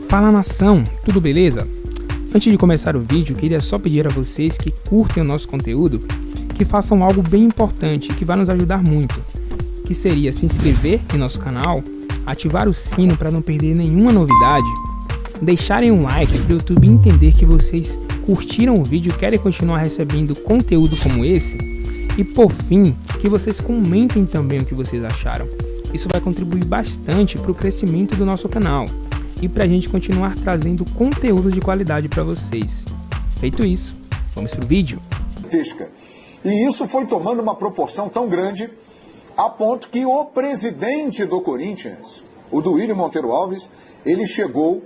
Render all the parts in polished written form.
Fala nação, tudo beleza? Antes de começar o vídeo, queria só pedir a vocês que curtem o nosso conteúdo, que façam algo bem importante que vai nos ajudar muito, que seria se inscrever em nosso canal, ativar o sino para não perder nenhuma novidade, deixarem um like para o YouTube entender que vocês curtiram o vídeo e querem continuar recebendo conteúdo como esse, e por fim, que vocês comentem também o que vocês acharam. Isso vai contribuir bastante para o crescimento do nosso canal e para a gente continuar trazendo conteúdo de qualidade para vocês. Feito isso, vamos pro vídeo. E isso foi tomando uma proporção tão grande a ponto que o presidente do Corinthians, o Duílio Monteiro Alves, ele chegou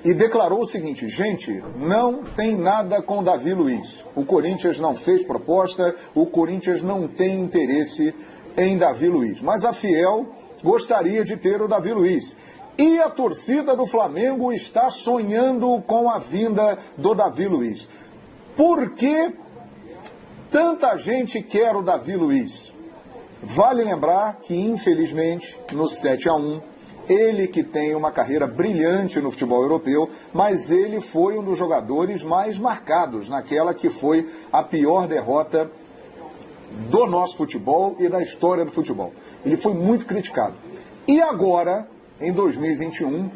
e declarou o seguinte: gente, não tem nada com Davi Luiz. O Corinthians não fez proposta, o Corinthians não tem interesse em Davi Luiz. Mas a Fiel gostaria de ter o Davi Luiz. E a torcida do Flamengo está sonhando com a vinda do Davi Luiz. Por que tanta gente quer o Davi Luiz? Vale lembrar que, infelizmente, no 7-1, ele que tem uma carreira brilhante no futebol europeu, mas ele foi um dos jogadores mais marcados naquela que foi a pior derrota do nosso futebol e da história do futebol. Ele foi muito criticado. E agora, em 2021,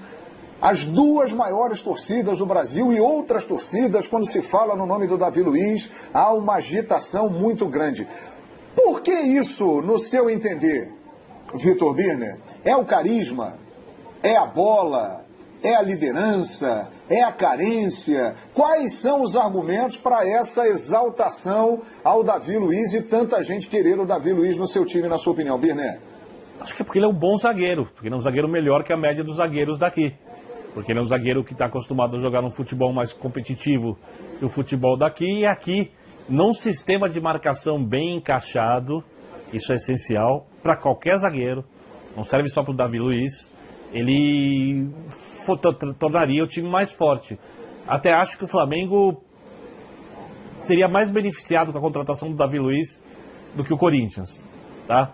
as duas maiores torcidas do Brasil e outras torcidas, quando se fala no nome do Davi Luiz, há uma agitação muito grande. Por que isso, no seu entender, Vitor Birner? É o carisma? É a bola? É a liderança? É a carência? Quais são os argumentos para essa exaltação ao Davi Luiz e tanta gente querer o Davi Luiz no seu time, na sua opinião, Birner? Acho que é porque ele é um bom zagueiro, porque ele é um zagueiro melhor que a média dos zagueiros daqui. Porque ele é um zagueiro que está acostumado a jogar num futebol mais competitivo que o futebol daqui. E aqui, num sistema de marcação bem encaixado, isso é essencial para qualquer zagueiro, não serve só para o Davi Luiz, ele tornaria o time mais forte. Até acho que o Flamengo seria mais beneficiado com a contratação do Davi Luiz do que o Corinthians, tá?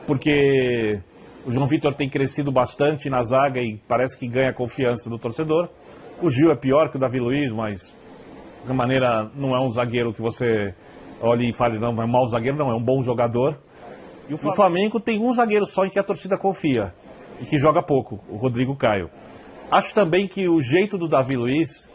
Porque o João Vitor tem crescido bastante na zaga e parece que ganha a confiança do torcedor. O Gil é pior que o Davi Luiz, mas de uma maneira não é um zagueiro que você olhe e fale, não, é um mau zagueiro, não, é um bom jogador. E o Flamengo tem um zagueiro só em que a torcida confia e que joga pouco, o Rodrigo Caio. Acho também que o jeito do Davi Luiz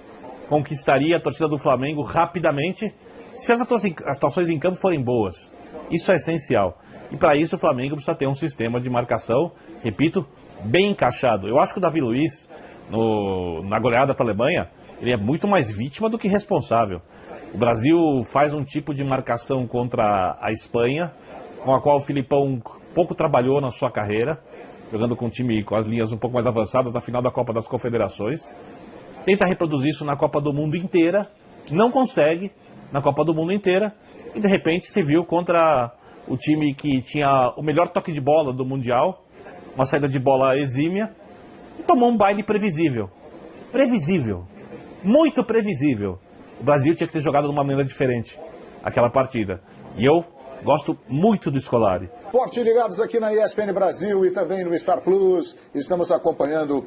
conquistaria a torcida do Flamengo rapidamente se as atuações em campo forem boas. Isso é essencial. E para isso o Flamengo precisa ter um sistema de marcação, repito, bem encaixado. Eu acho que o Davi Luiz, na goleada para a Alemanha, ele é muito mais vítima do que responsável. O Brasil faz um tipo de marcação contra a Espanha, com a qual o Filipão pouco trabalhou na sua carreira, jogando com um time com as linhas um pouco mais avançadas na final da Copa das Confederações. Tenta reproduzir isso na Copa do Mundo inteira, não consegue na Copa do Mundo inteira, e de repente se viu contra o time que tinha o melhor toque de bola do Mundial, uma saída de bola exímia, e tomou um baile previsível. Previsível. Muito previsível. O Brasil tinha que ter jogado de uma maneira diferente aquela partida. E eu gosto muito do Scolari. Forte ligados aqui na ESPN Brasil e também no Star Plus. Estamos acompanhando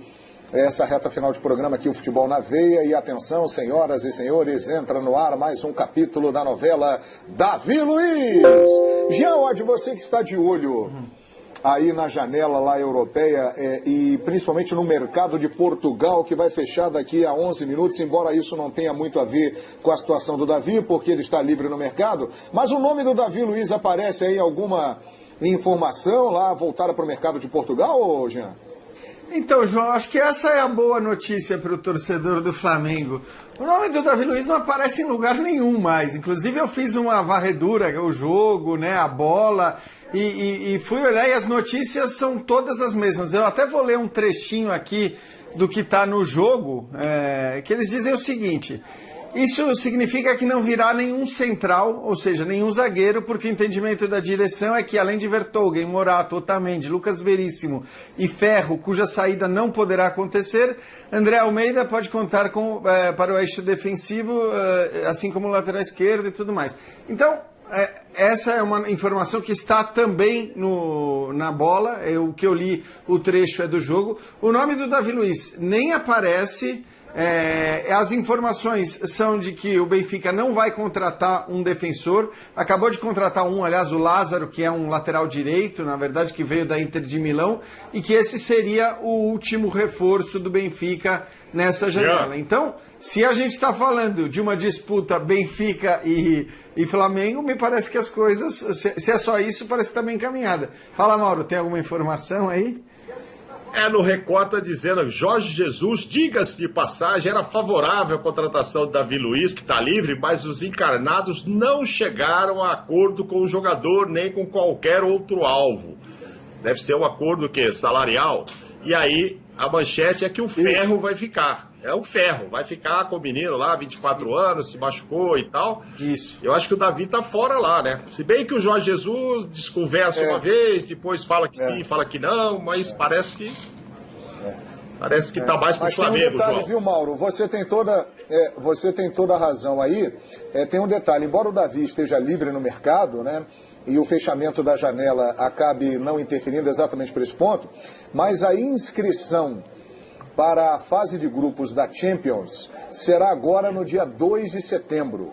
essa reta final de programa aqui, o Futebol na Veia. E atenção, senhoras e senhores, entra no ar mais um capítulo da novela Davi Luiz. Jean, você que está de olho aí na janela lá europeia e principalmente no mercado de Portugal, que vai fechar daqui a 11 minutos, embora isso não tenha muito a ver com a situação do Davi, porque ele está livre no mercado, mas o nome do Davi Luiz aparece aí alguma informação lá voltada para o mercado de Portugal, ou Jean? Então, João, acho que essa é a boa notícia para o torcedor do Flamengo. O nome do Davi Luiz não aparece em lugar nenhum mais. Inclusive, eu fiz uma varredura, o jogo, né, a bola, e fui olhar e as notícias são todas as mesmas. Eu até vou ler um trechinho aqui do que está no jogo, que eles dizem o seguinte: isso significa que não virá nenhum central, ou seja, nenhum zagueiro, porque o entendimento da direção é que, além de Vertonghen, Morato, Otamendi, Lucas Veríssimo e Ferro, cuja saída não poderá acontecer, André Almeida pode contar para o eixo defensivo, assim como o lateral esquerdo e tudo mais. Então, essa é uma informação que está também na bola. O que eu li, o trecho é do jogo. O nome do Davi Luiz nem aparece. As informações são de que o Benfica não vai contratar um defensor. Acabou de contratar aliás, o Lázaro, que é um lateral direito, na verdade, que veio da Inter de Milão, e que esse seria o último reforço do Benfica nessa janela. Então, se a gente está falando de uma disputa Benfica e Flamengo, me parece que as coisas, se é só isso, parece que está bem encaminhada. Fala, Mauro, tem alguma informação aí? No Record está dizendo que Jorge Jesus, diga-se de passagem, era favorável à contratação do Davi Luiz, que está livre, mas os encarnados não chegaram a acordo com o jogador, nem com qualquer outro alvo. Deve ser um acordo salarial. E aí a manchete é que o Ferro vai ficar. O Ferro, vai ficar com o menino lá, 24 anos, se machucou e tal. Isso. Eu acho que o Davi tá fora lá, né? Se bem que o Jorge Jesus desconversa uma vez, depois fala que sim, fala que não, mas parece que tá mais pro Flamengo, detalhe, João. Viu, Mauro? Você tem toda a razão aí. Tem um detalhe, embora o Davi esteja livre no mercado, né? E o fechamento da janela acabe não interferindo exatamente por esse ponto, mas a inscrição para a fase de grupos da Champions será agora no dia 2 de setembro,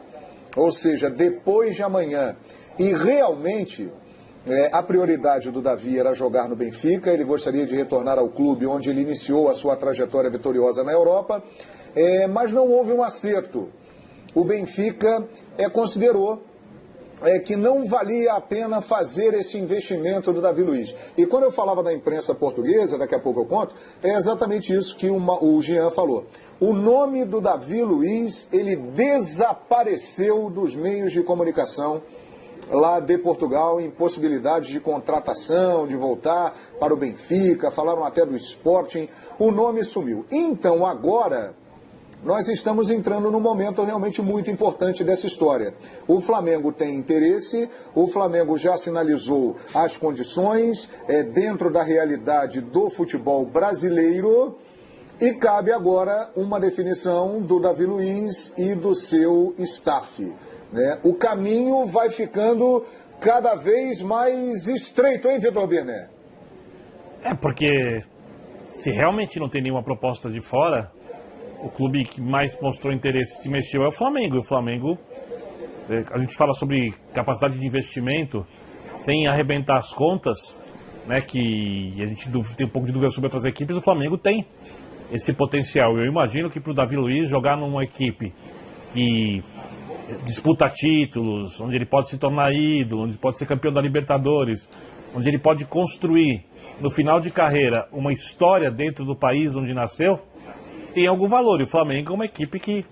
ou seja, depois de amanhã. E realmente a prioridade do Davi era jogar no Benfica, ele gostaria de retornar ao clube onde ele iniciou a sua trajetória vitoriosa na Europa, mas não houve um acerto. O Benfica considerou que não valia a pena fazer esse investimento do Davi Luiz. E quando eu falava da imprensa portuguesa, daqui a pouco eu conto, é exatamente isso que o Jean falou. O nome do Davi Luiz, ele desapareceu dos meios de comunicação lá de Portugal, em possibilidade de contratação, de voltar para o Benfica, falaram até do Sporting, o nome sumiu. Então agora nós estamos entrando num momento realmente muito importante dessa história. O Flamengo tem interesse, o Flamengo já sinalizou as condições dentro da realidade do futebol brasileiro e cabe agora uma definição do Davi Luiz e do seu staff, né? O caminho vai ficando cada vez mais estreito, hein, Vitor Birner? Porque se realmente não tem nenhuma proposta de fora, o clube que mais mostrou interesse se mexeu é o Flamengo. E o Flamengo, a gente fala sobre capacidade de investimento, sem arrebentar as contas, né, que a gente tem um pouco de dúvida sobre outras equipes, o Flamengo tem esse potencial. Eu imagino que para o Davi Luiz jogar numa equipe que disputa títulos, onde ele pode se tornar ídolo, onde pode ser campeão da Libertadores, onde ele pode construir, no final de carreira, uma história dentro do país onde nasceu, tem algum valor. E o Flamengo é uma equipe que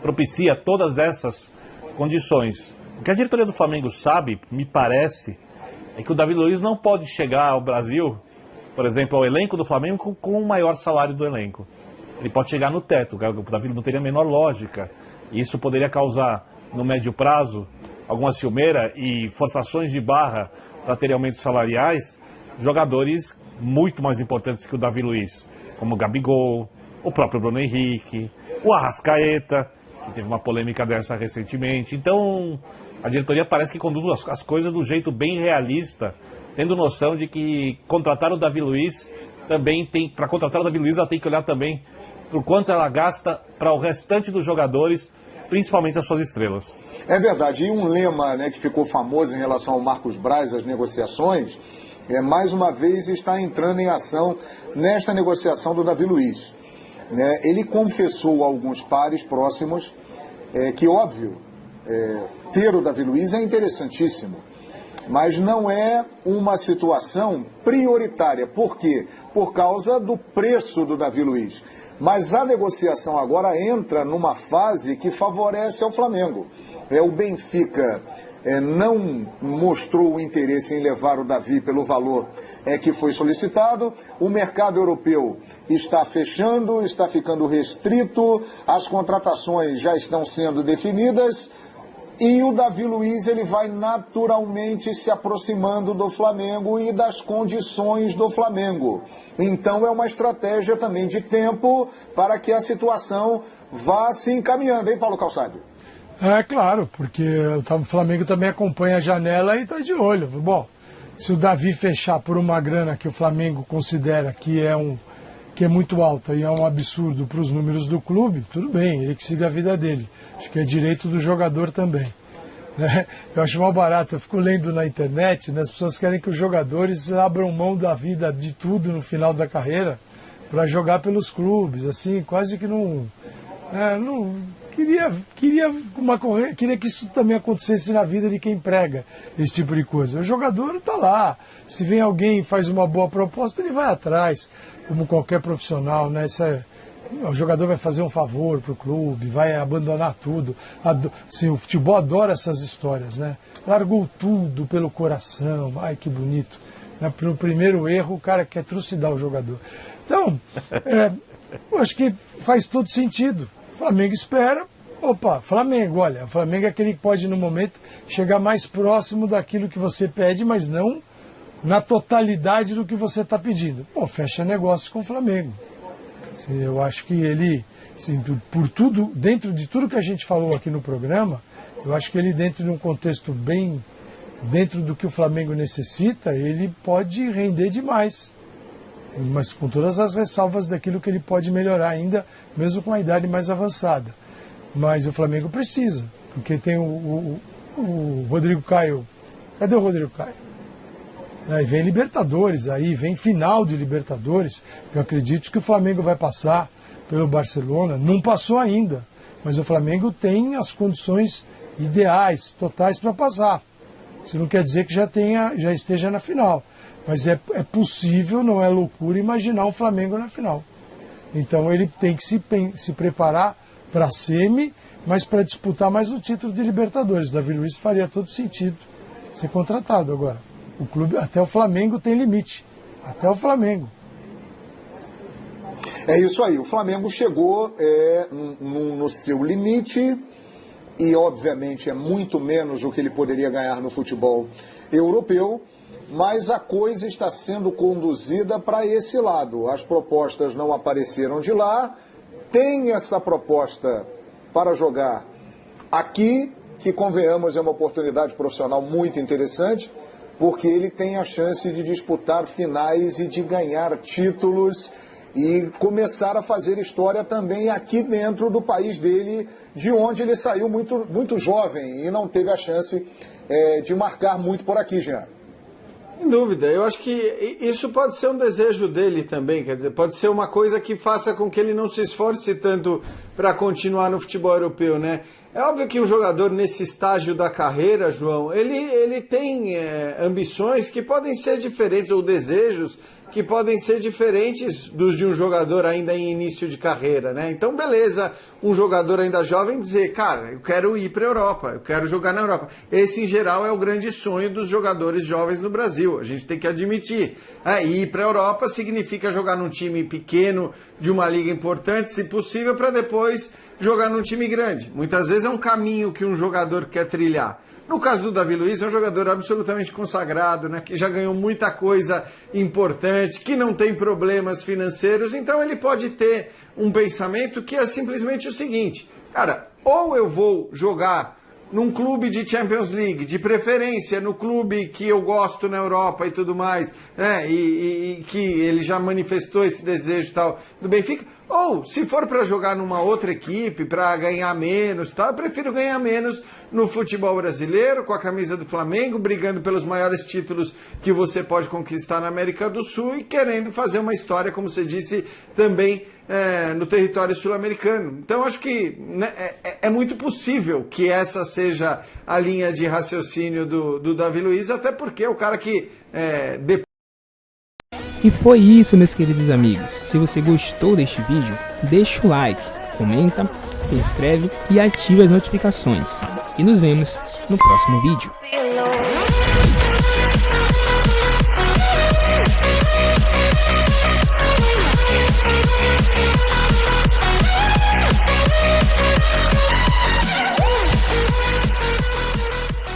propicia todas essas condições. O que a diretoria do Flamengo sabe, me parece, é que o Davi Luiz não pode chegar ao Brasil, por exemplo, ao elenco do Flamengo com o maior salário do elenco. Ele pode chegar no teto, o Davi não teria a menor lógica. E isso poderia causar, no médio prazo, alguma ciumeira e forçações de barra para ter aumentos salariais, jogadores muito mais importantes que o Davi Luiz, como o Gabigol, o próprio Bruno Henrique, o Arrascaeta, que teve uma polêmica dessa recentemente. Então, a diretoria parece que conduz as coisas do jeito bem realista, tendo noção de que contratar o Davi Luiz também tem... Para contratar o Davi Luiz, ela tem que olhar também para o quanto ela gasta para o restante dos jogadores, principalmente as suas estrelas. É verdade. E um lema, né, que ficou famoso em relação ao Marcos Braz, as negociações, mais uma vez está entrando em ação nesta negociação do Davi Luiz. Ele confessou a alguns pares próximos que, óbvio, ter o Davi Luiz é interessantíssimo, mas não é uma situação prioritária. Por quê? Por causa do preço do Davi Luiz. Mas a negociação agora entra numa fase que favorece ao Flamengo. O Benfica não mostrou o interesse em levar o Davi pelo valor que foi solicitado. O mercado europeu está fechando, está ficando restrito, as contratações já estão sendo definidas e o Davi Luiz ele vai naturalmente se aproximando do Flamengo e das condições do Flamengo. Então é uma estratégia também de tempo para que a situação vá se encaminhando, hein, Paulo Calçado? É claro, porque o Flamengo também acompanha a janela e está de olho. Bom, se o Davi fechar por uma grana que o Flamengo considera que é muito alta e é um absurdo para os números do clube, tudo bem, ele que siga a vida dele. Acho que é direito do jogador também. Né? Eu acho mal barato, eu fico lendo na internet, né, as pessoas querem que os jogadores abram mão da vida, de tudo no final da carreira, para jogar pelos clubes, assim, quase que não queria que isso também acontecesse na vida de quem prega esse tipo de coisa. O jogador está lá, se vem alguém e faz uma boa proposta, ele vai atrás, como qualquer profissional, né? O jogador vai fazer um favor para o clube, vai abandonar tudo. Assim, o futebol adora essas histórias, né? Largou tudo pelo coração, ai que bonito. No primeiro erro, o cara quer trucidar o jogador. Então, eu acho que faz todo sentido. O Flamengo espera, Flamengo, olha, o Flamengo é aquele que pode no momento chegar mais próximo daquilo que você pede, mas não na totalidade do que você está pedindo. Fecha negócio com o Flamengo. Eu acho que ele, assim, por tudo, dentro de tudo que a gente falou aqui no programa, eu acho que ele, dentro de um contexto bem dentro do que o Flamengo necessita, ele pode render demais. Mas com todas as ressalvas daquilo que ele pode melhorar ainda, mesmo com a idade mais avançada. Mas o Flamengo precisa, porque tem o Rodrigo Caio. Cadê o Rodrigo Caio? Aí vem Libertadores, aí vem final de Libertadores. Eu acredito que o Flamengo vai passar pelo Barcelona. Não passou ainda, mas o Flamengo tem as condições ideais, totais para passar. Isso não quer dizer que já esteja na final. Mas é possível, não é loucura, imaginar um Flamengo na final. Então ele tem que se preparar para a semi, mas para disputar mais o título de Libertadores. O Davi Luiz faria todo sentido ser contratado agora. O clube, até o Flamengo tem limite. Até o Flamengo. É isso aí. O Flamengo chegou no seu limite e, obviamente, é muito menos do que ele poderia ganhar no futebol europeu. Mas a coisa está sendo conduzida para esse lado. As propostas não apareceram de lá. Tem essa proposta para jogar aqui, que, convenhamos, é uma oportunidade profissional muito interessante, porque ele tem a chance de disputar finais e de ganhar títulos e começar a fazer história também aqui dentro do país dele, de onde ele saiu muito, muito jovem e não teve a chance de marcar muito por aqui, Jean. Sem dúvida, eu acho que isso pode ser um desejo dele também, quer dizer, pode ser uma coisa que faça com que ele não se esforce tanto para continuar no futebol europeu, né? É óbvio que o jogador nesse estágio da carreira, João, ele tem ambições que podem ser diferentes, ou desejos que podem ser diferentes dos de um jogador ainda em início de carreira, né? Então, beleza, um jogador ainda jovem dizer, cara, eu quero ir para a Europa, eu quero jogar na Europa. Esse, em geral, é o grande sonho dos jogadores jovens no Brasil, a gente tem que admitir. Ir para a Europa significa jogar num time pequeno, de uma liga importante, se possível, para depois jogar num time grande. Muitas vezes é um caminho que um jogador quer trilhar. No caso do Davi Luiz, é um jogador absolutamente consagrado, né, que já ganhou muita coisa importante, que não tem problemas financeiros, então ele pode ter um pensamento que é simplesmente o seguinte, cara, ou eu vou jogar num clube de Champions League, de preferência no clube que eu gosto na Europa e tudo mais, né, e que ele já manifestou esse desejo e tal do Benfica, ou se for para jogar numa outra equipe, para ganhar menos, tá, eu prefiro ganhar menos no futebol brasileiro, com a camisa do Flamengo, brigando pelos maiores títulos que você pode conquistar na América do Sul e querendo fazer uma história, como você disse, também no território sul-americano. Então, acho que, né, é muito possível que essa seja a linha de raciocínio do Davi Luiz, até porque é o cara que E foi isso, meus queridos amigos. Se você gostou deste vídeo, deixa o like, comenta, se inscreve e ative as notificações. E nos vemos no próximo vídeo.